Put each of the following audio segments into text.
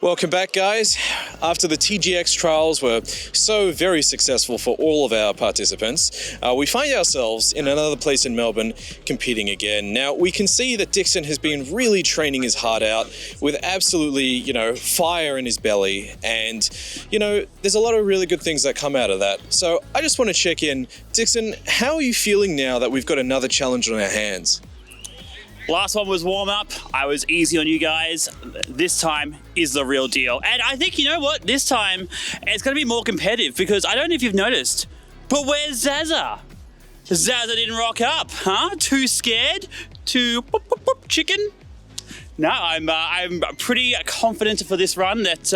Welcome back, guys. After the TGX trials were so very successful for all of our participants, we find ourselves in another place in Melbourne competing again. Now, we can see that Dixon has been really training his heart out with absolutely, fire in his belly. And, there's a lot of really good things that come out of that. So I just want to check in. Dixon, how are you feeling now that we've got another challenge on our hands? Last one was warm-up. I was easy on you guys. This time is the real deal. And I think, this time it's going to be more competitive because I don't know if you've noticed, but where's Zaza? Zaza didn't rock up, huh? Too scared? Too chicken? No, I'm pretty confident for this run that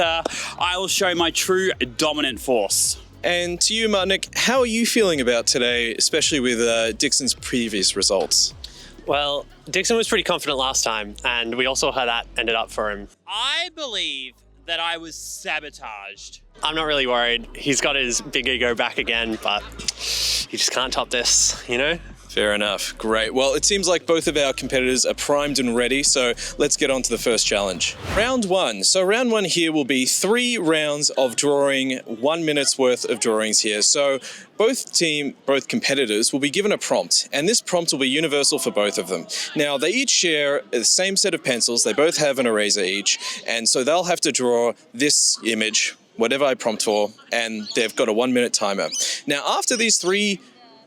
I will show my true dominant force. And to you, Marnik, how are you feeling about today, especially with Dixon's previous results? Well, Dixon was pretty confident last time, and we also had that ended up for him. I believe that I was sabotaged. I'm not really worried. He's got his big ego back again, but he just can't top this, Fair enough. Great. Well, it seems like both of our competitors are primed and ready, so let's get on to the first challenge. Round one. So round one here will be 3 rounds of drawing, 1 minute's worth of drawings here. So both competitors will be given a prompt, and this prompt will be universal for both of them. Now, they each share the same set of pencils. They both have an eraser each, and so they'll have to draw this image, whatever I prompt for, and they've got a 1 minute timer. Now, after these 3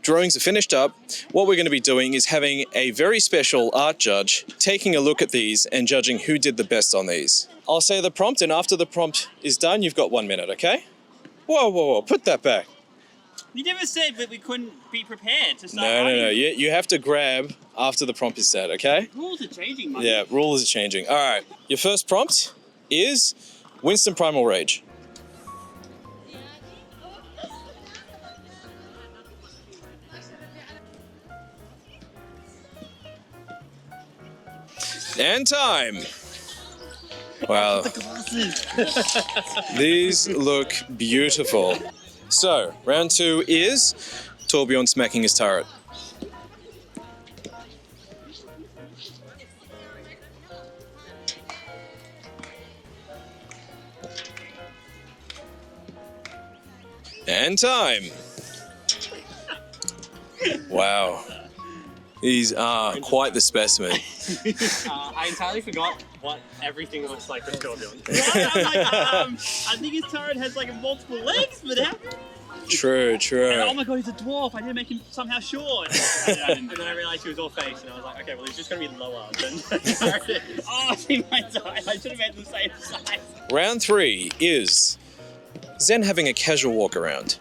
drawings are finished up, what we're going to be doing is having a very special art judge taking a look at these and judging who did the best on these. I'll say the prompt, and after the prompt is done, you've got 1 minute, okay? Whoa, put that back. You never said that we couldn't be prepared to start No. You have to grab after the prompt is said, okay? Rules are changing, man. Yeah, rules are changing. All right, your first prompt is Winston Primal Rage. And time. Wow. These look beautiful. So, round 2 is Torbjorn smacking his turret. And time. Wow. These are quite the specimen. I entirely forgot what everything looks like with Torbjorn. I think his turret has multiple legs, but how? True. And, oh my god, he's a dwarf. I didn't make him somehow short. And then I realised he was all face, and I was like, okay, well, he's just going to be lower than Oh, I think I died. I should have made them the same size. Round 3 is Zen having a casual walk around.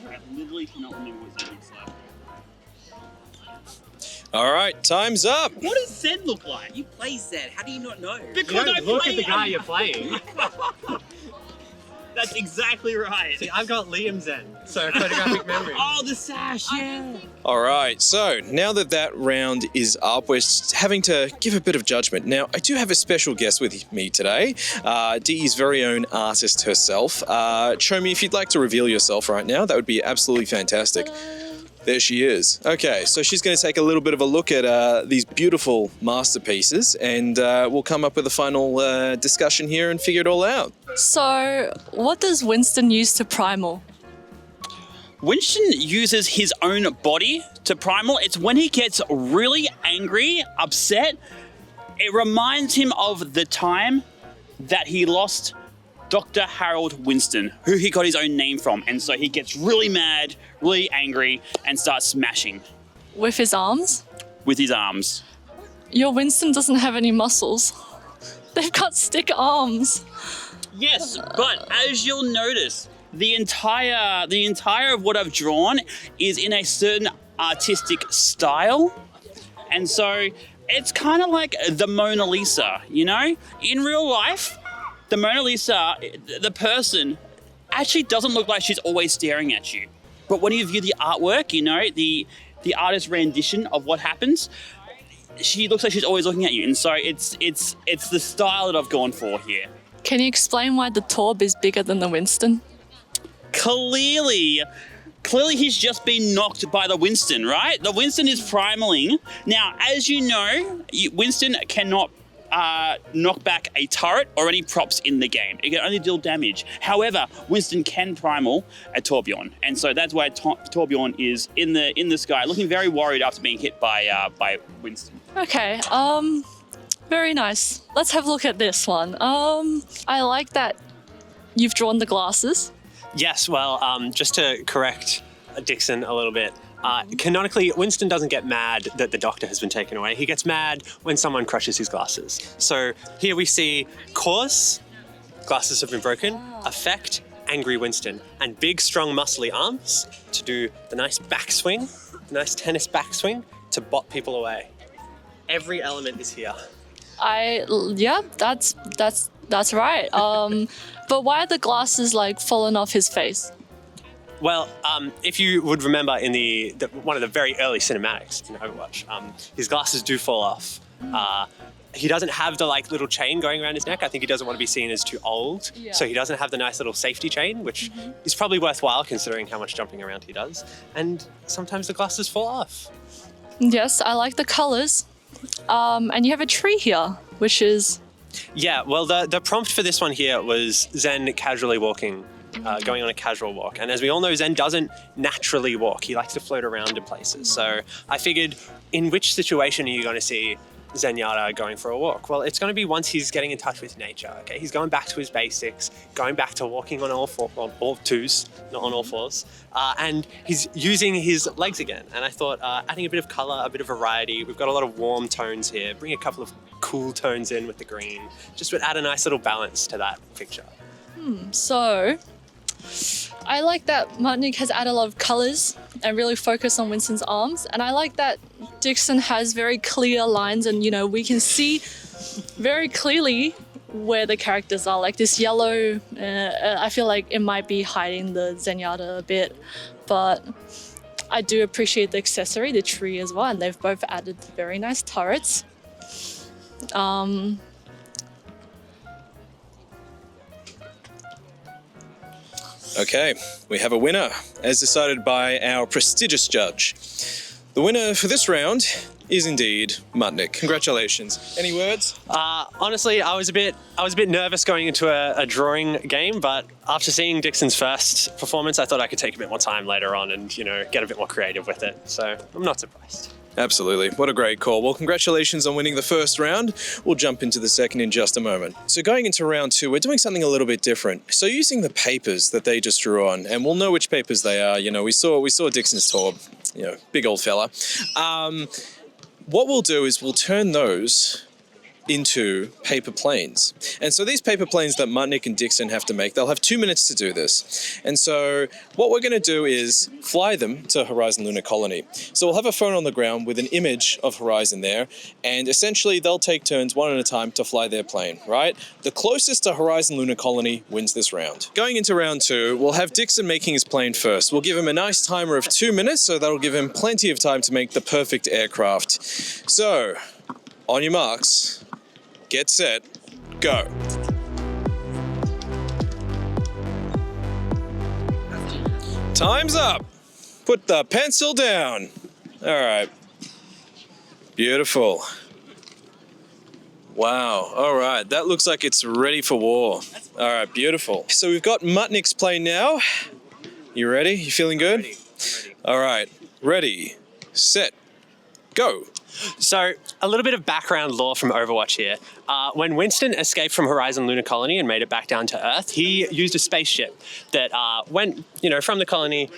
I literally cannot remember what Zen looks like. All right, time's up. What does Zen look like? You play Zed, how do you not know? Because I look play at the guy you're playing. That's exactly right. See, I've got Liam's Zen, so photographic memory. Oh, the sash, yeah. All right, so now that round is up, we're having to give a bit of judgment. Now, I do have a special guest with me today, Dee's very own artist herself. Chomi, if you'd like to reveal yourself right now, that would be absolutely fantastic. Hello. There she is. Okay, so she's going to take a little bit of a look at these beautiful masterpieces, and we'll come up with a final discussion here and figure it all out. So, what does Winston use to primal? Winston uses his own body to primal. It's when he gets really angry, upset. It reminds him of the time that he lost Dr. Harold Winston, who he got his own name from. And so he gets really mad, really angry, and starts smashing. With his arms? With his arms. Your Winston doesn't have any muscles. They've got stick arms. Yes, but as you'll notice, the entire of what I've drawn is in a certain artistic style. And so it's kind of like the Mona Lisa, In real life, the Mona Lisa, the person, actually doesn't look like she's always staring at you. But when you view the artwork, the artist's rendition of what happens, she looks like she's always looking at you. And so it's the style that I've gone for here. Can you explain why the Torb is bigger than the Winston? Clearly, clearly he's just been knocked by the Winston, right? The Winston is primaling. Now, as you know, Winston cannot knock back a turret or any props in the game. It can only deal damage. However, Winston can primal a Torbjorn, and so that's why Torbjorn is in the sky, looking very worried after being hit by Winston. Okay, very nice. Let's have a look at this one. I like that you've drawn the glasses. Yes, well, just to correct Dixon a little bit, canonically, Winston doesn't get mad that the doctor has been taken away. He gets mad when someone crushes his glasses. So here we see cause, glasses have been broken, effect, angry Winston, and big, strong, muscly arms to do the nice backswing, the nice tennis backswing to bot people away. Every element is here. Yeah, that's right. But why are the glasses like falling off his face? Well, if you would remember in the one of the very early cinematics in Overwatch, his glasses do fall off. He doesn't have the like little chain going around his neck. I think he doesn't want to be seen as too old. Yeah. So he doesn't have the nice little safety chain, which is probably worthwhile considering how much jumping around he does. And sometimes the glasses fall off. Yes, I like the colors. And you have a tree here, which is... Yeah, well, the prompt for this one here was Zen casually walking. Going on a casual walk. And as we all know, Zen doesn't naturally walk. He likes to float around in places. So I figured, in which situation are you going to see Zenyatta going for a walk? Well, it's going to be once he's getting in touch with nature, okay? He's going back to his basics, going back to walking on all twos, not on all fours, and he's using his legs again. And I thought adding a bit of color, a bit of variety, we've got a lot of warm tones here, bring a couple of cool tones in with the green, just would add a nice little balance to that picture. So... I like that Martinique has added a lot of colours and really focused on Winston's arms. And I like that Dixon has very clear lines and, you know, we can see very clearly where the characters are. Like this yellow, I feel like it might be hiding the Zenyatta a bit. But I do appreciate the accessory, the tree as well. And they've both added very nice turrets. Okay, we have a winner, as decided by our prestigious judge. The winner for this round is indeed Mutnik. Congratulations. Any words? Honestly, I was a bit nervous going into a drawing game, but after seeing Dixon's first performance, I thought I could take a bit more time later on and, you know, get a bit more creative with it. So I'm not surprised. Absolutely. What a great call. Well, congratulations on winning the first round. We'll jump into the second in just a moment. So going into round two, we're doing something a little bit different. So using the papers that they just drew on, and we'll know which papers they are. You know, we saw Dixon's Torb, you know, big old fella. What we'll do is we'll turn those into paper planes. And so these paper planes that Mutnik and Dixon have to make, they'll have 2 minutes to do this. And so what we're going to do is fly them to Horizon Lunar Colony. So we'll have a phone on the ground with an image of Horizon there, and essentially they'll take turns one at a time to fly their plane, right? The closest to Horizon Lunar Colony wins this round. Going into round two, we'll have Dixon making his plane first. We'll give him a nice timer of 2 minutes, so that'll give him plenty of time to make the perfect aircraft. So, on your marks, get set, go. Time's up. Put the pencil down. All right. Beautiful. Wow. All right. That looks like it's ready for war. All right. Beautiful. So we've got Mutnik's plane now. You ready? You feeling good? I'm ready. All right. Ready, set, go. So, a little bit of background lore from Overwatch here. When Winston escaped from Horizon Lunar Colony and made it back down to Earth, he used a spaceship that went, from the colony,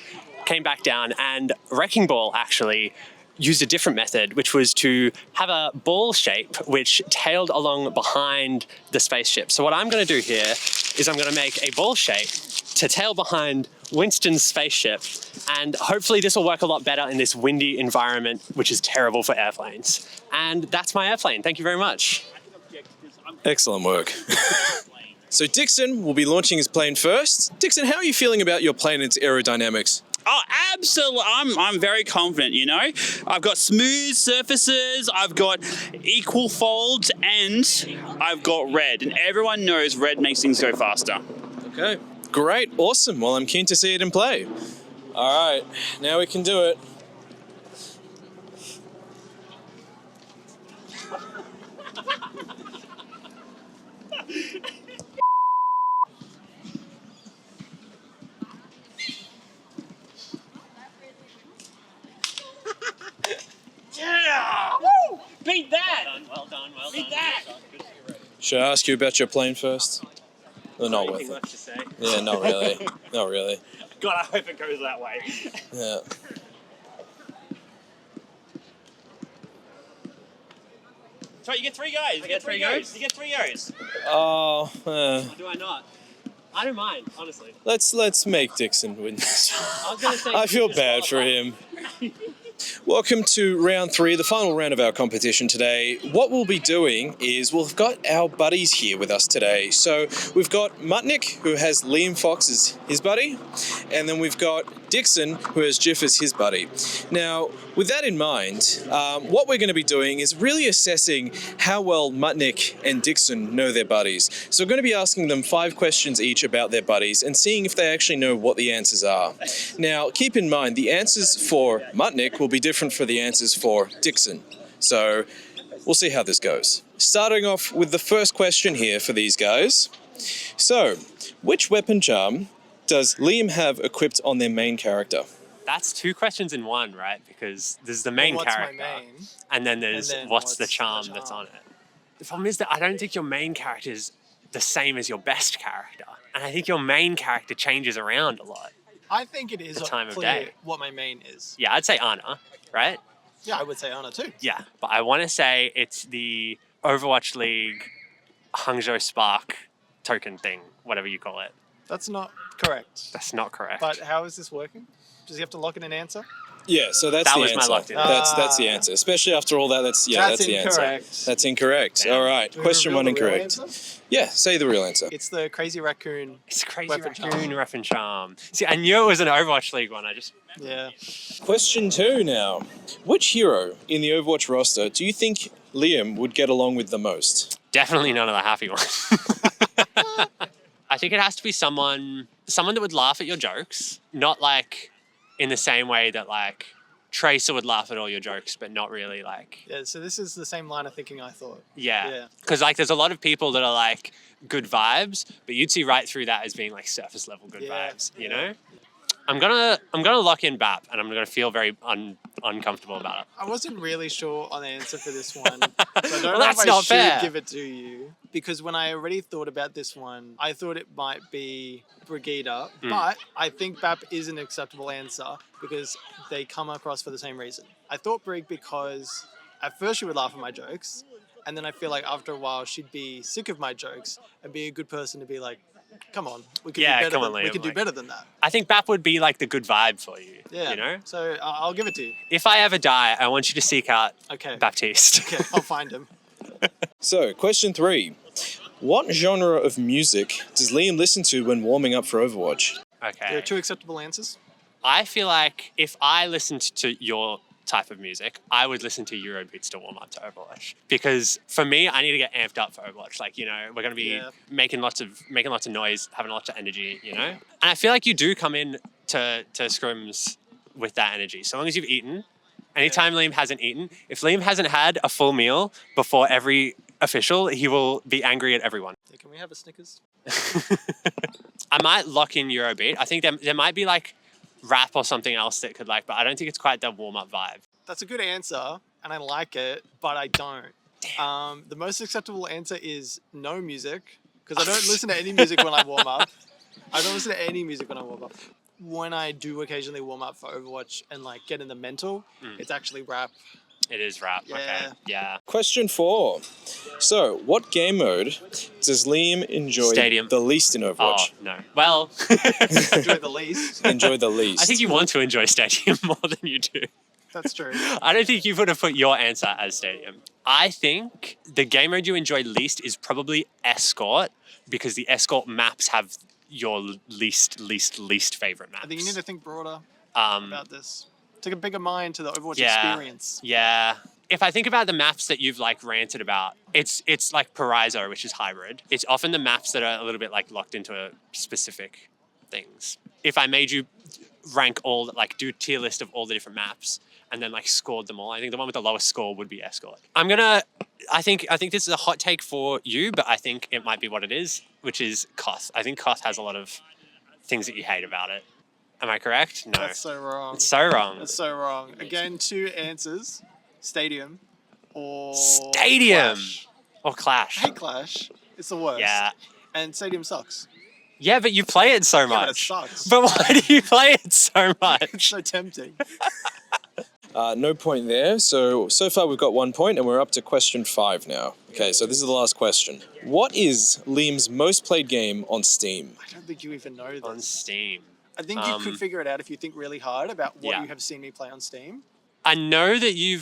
came back down, and Wrecking Ball actually used a different method, which was to have a ball shape which tailed along behind the spaceship. So what I'm going to do here is I'm going to make a ball shape to tail behind Winston's spaceship, and hopefully this will work a lot better in this windy environment, which is terrible for airplanes. And that's my airplane. Thank you very much. Excellent work. So Dixon will be launching his plane first. Dixon, how are you feeling about your plane and its aerodynamics? Oh, absolutely. I'm very confident, I've got smooth surfaces, I've got equal folds, and I've got red. And everyone knows red makes things go faster. Okay. Great. Awesome. Well, I'm keen to see it in play. All right, now we can do it. Yeah! Woo! Beat that! Well done. Beat that! Should I ask you about your plane first? Or not worth Anything it? left to say? Yeah, not really. Not really. God, I hope it goes that way. Yeah. So you get 3 goes. You get 3 goes. You get 3 goes. Oh, Do I not? I don't mind, honestly. let's make Dixon win this. I was gonna say. I feel bad for him. Welcome to round 3, the final round of our competition today. What we'll be doing is we've got our buddies here with us today. So we've got Mutnik, who has Liam Fox as his buddy, and then we've got Dixon, who has Jiff as his buddy. Now, with that in mind, what we're going to be doing is really assessing how well Mutnik and Dixon know their buddies. So we're going to be asking them 5 questions each about their buddies and seeing if they actually know what the answers are. Now, keep in mind, the answers for Mutnik will be different for the answers for Dixon. So we'll see how this goes. Starting off with the first question here for these guys. So, which weapon charm does Liam have equipped on their main character? That's 2 questions in one, right? Because there's the main what's character, my main? and then there's And then what's the what's charm the that's on charm? it. The problem is that I don't think your main character is the same as your best character, and I think your main character changes around a lot. I think it is The time of clear day. what my main is. Yeah, I'd say Anna, right? Yeah, I would say Anna too. Yeah, but I want to say it's the Overwatch League Hangzhou Spark token thing, whatever you call it. That's not correct. That's not correct. But how is this working? Does he have to lock in an answer? Yeah, so that's That the was my answer. locked in. That's the answer. Especially after all that, that's the answer. incorrect. That's incorrect. Damn. All right, Do we question reveal 1 the real incorrect. answer? Yeah, say the real answer. It's the crazy raccoon. It's Crazy Weapon Raccoon charm. Weapon Charm. See, I knew it was an Overwatch League one. I just Yeah. Question 2 now. Which hero in the Overwatch roster do you think Liam would get along with the most? definitely none of the happy ones. I think it has to be someone that would laugh at your jokes, not like in the same way that like Tracer would laugh at all your jokes, but not really like, Yeah, so this is the same line of thinking I thought. yeah. Yeah. Because like there's a lot of people that are like good vibes, but you'd see right through that as being like surface level good Yeah, vibes, you yeah. know? I'm gonna lock in BAP, and I'm gonna feel very uncomfortable about it. I wasn't really sure on the answer for this one. So I don't Well, know that's if I not should fair. give it to you. Because when I already thought about this one, I thought it might be Brigida. Hmm. But I think BAP is an acceptable answer because they come across for the same reason. I thought Brig because at first she would laugh at my jokes. And then I feel like after a while she'd be sick of my jokes and be a good person to be like, come on, we can Yeah, do better come on, we Liam, can do like- better than that. I think BAP would be like the good vibe for you. Yeah. You know? So I'll give it to you. If I ever die, I want you to seek out Okay. Baptiste. Okay, I'll find him. So, question 3. What genre of music does Liam listen to when warming up for Overwatch? There Okay. are 2 acceptable answers. I feel like if I listened to your type of music, I would listen to Eurobeats to warm up to Overwatch. Because for me, I need to get amped up for Overwatch. Like, you know, we're gonna be Yeah. making lots of noise, having lots of energy, you know? And I feel like you do come in to scrims with that energy. So long as you've eaten. Anytime Liam hasn't eaten, if Liam hasn't had a full meal before every official, he will be angry at everyone. Yeah, can we have a Snickers? I might lock in Eurobeat. I think there might be like rap or something else that could like, but I don't think it's quite the warm-up vibe. That's a good answer, and I like it, but I don't. The most acceptable answer is no music, because I don't listen to any music when I warm up. I don't listen to any music when I warm up. When I do occasionally warm up for Overwatch and like get in the mental, it's actually rap. It is rap. Okay. Yeah. Yeah. Question 4. So, what game mode does Liam enjoy Stadium. the least in Oh, Overwatch? no. Well, Enjoy the least. Enjoy the least. I think you want to enjoy Stadium more than you do. That's true. I don't think you would have put your answer as Stadium. I think the game mode you enjoy least is probably Escort, because the Escort maps have your least favorite maps. I think you need to think broader Um, about this. Take a bigger mind to the Overwatch Yeah. experience. Yeah. If I think about the maps that you've like ranted about, it's like Paraiso, which is hybrid. It's often the maps that are a little bit like locked into specific things. If I made you rank all, like do tier list of all the different maps and then like scored them all. I think the one with the lowest score would be Escort. I think this is a hot take for you, but I think it might be what it is, which is Koth. I think Koth has a lot of things that you hate about it. Am I correct? No. That's so wrong. It's so wrong. That's so wrong. Again, 2 answers: Stadium or Stadium Clash. or Clash. I hate Clash. It's the worst. Yeah. And Stadium sucks. Yeah, but you play it so Yeah, but it much. sucks. But why do you play it so It's much? so tempting. No point there. So far we've got 1 point and we're up to question 5 now. Okay, so this is the last question. What is Liam's most played game on Steam? I don't think you even know this. On Steam. I think you could figure it out if you think really hard about what Yeah. you have seen me play on Steam. I know that you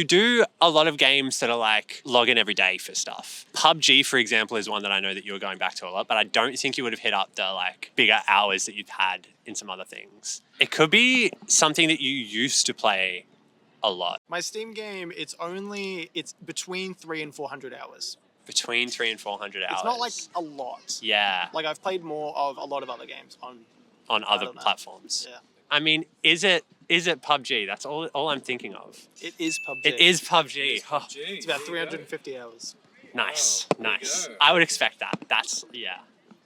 do a lot of games that are like log in every day for stuff. PUBG, for example, is one that I know that you were going back to a lot, but I don't think you would have hit up the like bigger hours that you've had in some other things. It could be something that you used to play a lot. My Steam game, it's between 300 and 400 hours. Between 300 and 400 hours. It's not like a lot. Yeah, Like I've played more of a lot of other games on. on other don't know. platforms. Yeah. I mean, is it PUBG? That's all I'm thinking of. It is PUBG. It is PUBG. Oh, It's about 350 hours. nice. I would expect that. Yeah.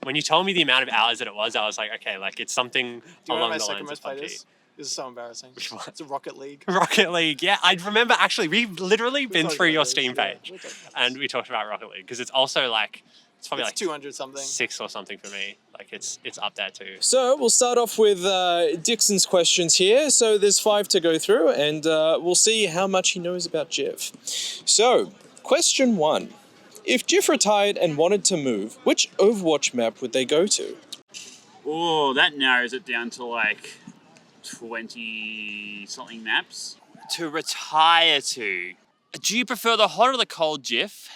When you told me the amount of hours that it was, I was like, okay, like it's something Do you know along what my the second lines of most played PUBG. is? This is so embarrassing. Which one? It's a Rocket League. Rocket League, yeah. I remember actually, we've literally been talked through about your this, Steam yeah, page we talked about and this. we talked about Rocket League because it's also like, it's probably It's like 200 something. 6 or something for me. Like it's up there too. So we'll start off with Dixon's questions here. So there's 5 to go through and we'll see how much he knows about Jiff. So, question 1. If Jiff retired and wanted to move, which Overwatch map would they go to? Oh, that narrows it down to like 20 something maps to retire to. Do you prefer the hot or the cold, Jiff?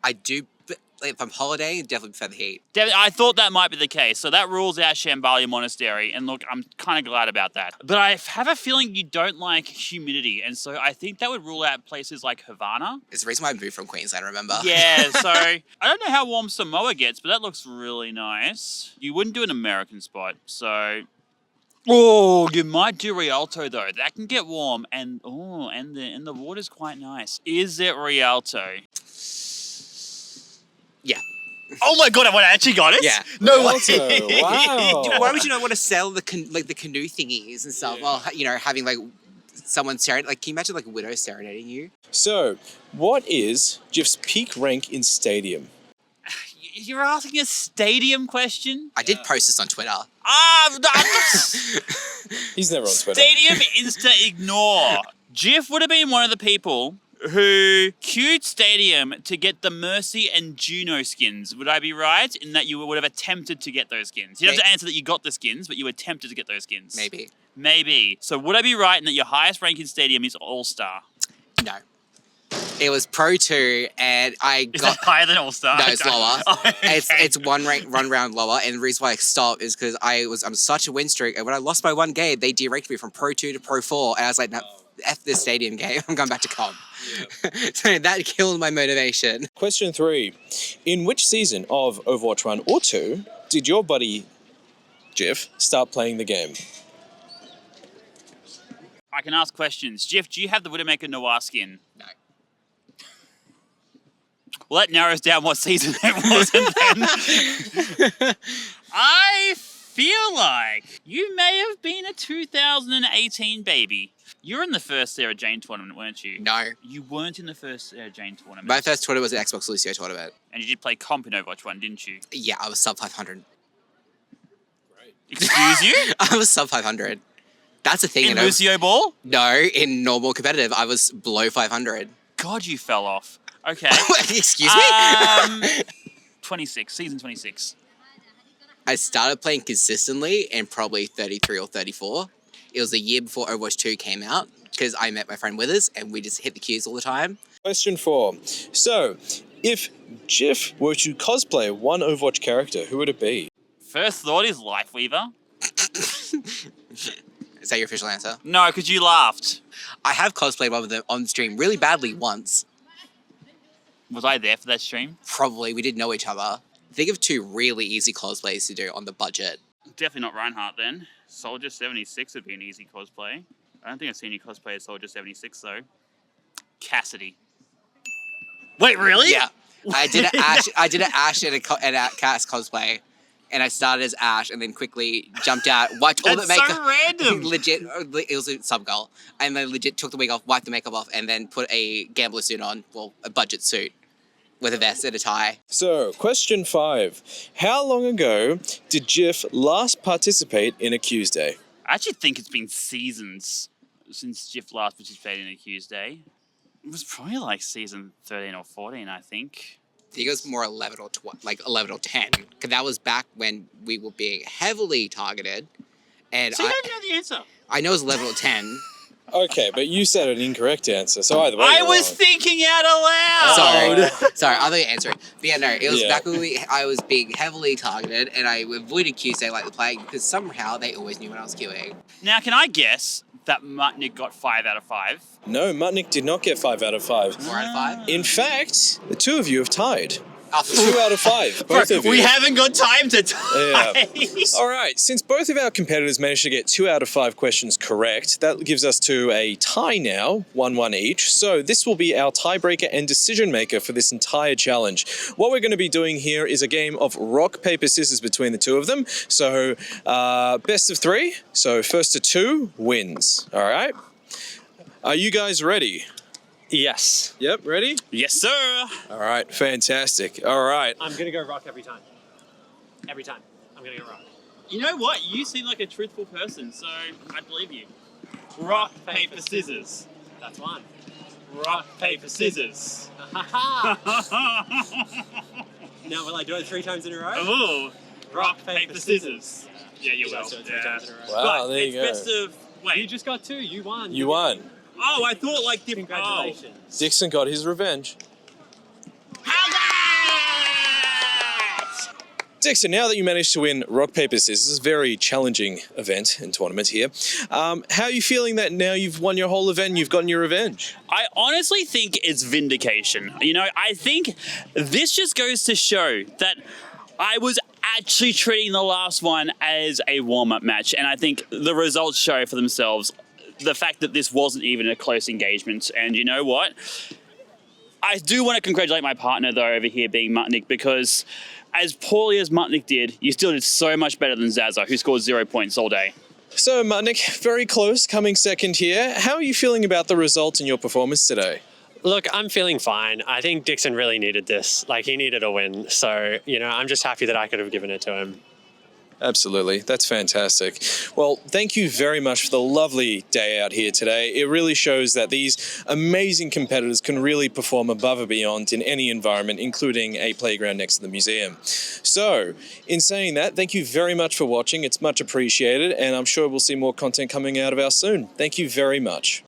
I do, but if I'm holidaying, definitely prefer the heat. I thought that might be the case. So that rules out Shambhala Monastery. And look, I'm kind of glad about that. But I have a feeling you don't like humidity. And so I think that would rule out places like Havana. It's the reason why I moved from Queensland, remember? Yeah, so I don't know how warm Samoa gets, but that looks really nice. You wouldn't do an American spot, so... Oh, you might do Rialto though. That can get warm, and the water's quite nice. Is it Rialto? Yeah. Oh my god! I actually got it. Yeah. No way. Rialto, wow. Why would you not want to sell the the canoe thingies and stuff? Well, you know, having like someone serenade, like, can you imagine like a widow serenading you? So, what is Jiff's peak rank in Stadium? You're asking a stadium question? I did post this on Twitter. He's never on Twitter. Stadium insta ignore. Jiff would have been one of the people who queued Stadium to get the Mercy and Juno skins. Would I be right in that you would have attempted to get those skins? You don't have to answer that you got the skins, but you attempted to get those skins. Maybe. Maybe. So would I be right in that your highest rank in Stadium is All-Star? No. It was Pro 2 and I Is got... that higher than All-Star? No, it's lower. Oh, okay. It's one round lower, and the reason why I stopped is because I'm such a win streak, and when I lost my one game, they directed me from Pro 2 to Pro 4, and I was like, no, F this Stadium game, I'm going back to comp. So that killed my motivation. Question 3. In which season of Overwatch 1 or 2 did your buddy Jiff start playing the game? I can ask questions. Jiff, do you have the Widowmaker Noir skin? No. Well, that narrows down what season it was. Then. I feel like you may have been a 2018 baby. You were in the first Sarah Jane tournament, weren't you? No. You weren't in the first Sarah Jane tournament. My first tournament was an Xbox Lucio tournament. And you did play comp in Overwatch 1, didn't you? Yeah, I was sub 500. Excuse you? I was sub 500. That's a thing. In Lucio Ball? No, in normal competitive, I was below 500. God, you fell off. Okay. Excuse me? 26, season 26. I started playing consistently in probably 33 or 34. It was the year before Overwatch 2 came out because I met my friend Withers and we just hit the queues all the time. Question 4. So, if Jiff were to cosplay one Overwatch character, who would it be? First thought is Lifeweaver. Is that your official answer? No, because you laughed. I have cosplayed one of them on stream really badly once. Was I there for that stream? Probably. We didn't know each other. Think of 2 really easy cosplays to do on the budget. Definitely not Reinhardt then. Soldier 76 would be an easy cosplay. I don't think I've seen any cosplay as Soldier 76 though. Cassidy. Wait, really? Yeah, I did an Ash and a Cass cosplay, and I started as Ash and then quickly jumped out, wiped all the That's makeup. so random. Legit, it was a sub goal, and then legit took the wig off, wiped the makeup off, and then put a gambler suit on, well, a budget suit, with a vest and a tie. So, question 5. How long ago did Jif last participate in a Q's Day? I actually think it's been seasons since Jif last participated in a Q's Day. It was probably like season 13 or 14, I think. I think it was more 11 or 11 or 10, because that was back when we were being heavily targeted. And So you don't know the answer. I know it was 11 or 10. Okay, but you said an incorrect answer, so either way. I you're was wrong. thinking out aloud. Sorry, I'll let you answer it. But yeah, no, it was Yeah. back when I was being heavily targeted, and I avoided Q-Say like the plague, because somehow they always knew when I was queuing. Now, can I guess that Mutnik got 5 out of 5? No, Mutnik did not get 5 out of 5. 4 out of 5? In fact, the two of you have tied. Oh, 2 out of 5, both of you. We haven't got time to Yeah. tie. All right, since both of our competitors managed to get 2 out of 5 questions correct, that gives us to a tie now, 1-1 each. So this will be our tiebreaker and decision maker for this entire challenge. What we're going to be doing here is a game of rock, paper, scissors between the two of them. So best of 3, so first to 2 wins. All right? Are you guys ready? Yes. Yep, ready? Yes, sir. All right, fantastic. All right. I'm going to go rock every time. Every time. I'm going to go rock. You know what? You seem like a truthful person, so I believe you. Rock, paper, scissors. That's one. Rock, paper, scissors. Now, will I do it 3 times in a row? Ooh. Rock, paper, scissors. Yeah, you will. Let's do it 3 times in a row. Wow, But there you it's go. best of... Wait. You just got 2. You won. You won. Oh, I thought like different... Congratulations. Dixon got his revenge. Oh. How that? Dixon, now that you managed to win rock, paper, scissors, a very challenging event and tournament here, how are you feeling that now you've won your whole event and you've gotten your revenge? I honestly think it's vindication. You know, I think this just goes to show that I was actually treating the last one as a warm-up match, and I think the results show for themselves the fact that this wasn't even a close engagement. And you know what? I do want to congratulate my partner, though, over here being Mutnik, because as poorly as Mutnik did, you still did so much better than Zaza, who scored 0 points all day. So, Mutnik, very close, coming second here. How are you feeling about the result in your performance today? Look, I'm feeling fine. I think Dixon really needed this. Like, he needed a win. So, you know, I'm just happy that I could have given it to him. Absolutely. That's fantastic. Well, thank you very much for the lovely day out here today. It really shows that these amazing competitors can really perform above and beyond in any environment, including a playground next to the museum. So, in saying that, thank you very much for watching. It's much appreciated, and I'm sure we'll see more content coming out of us soon. Thank you very much.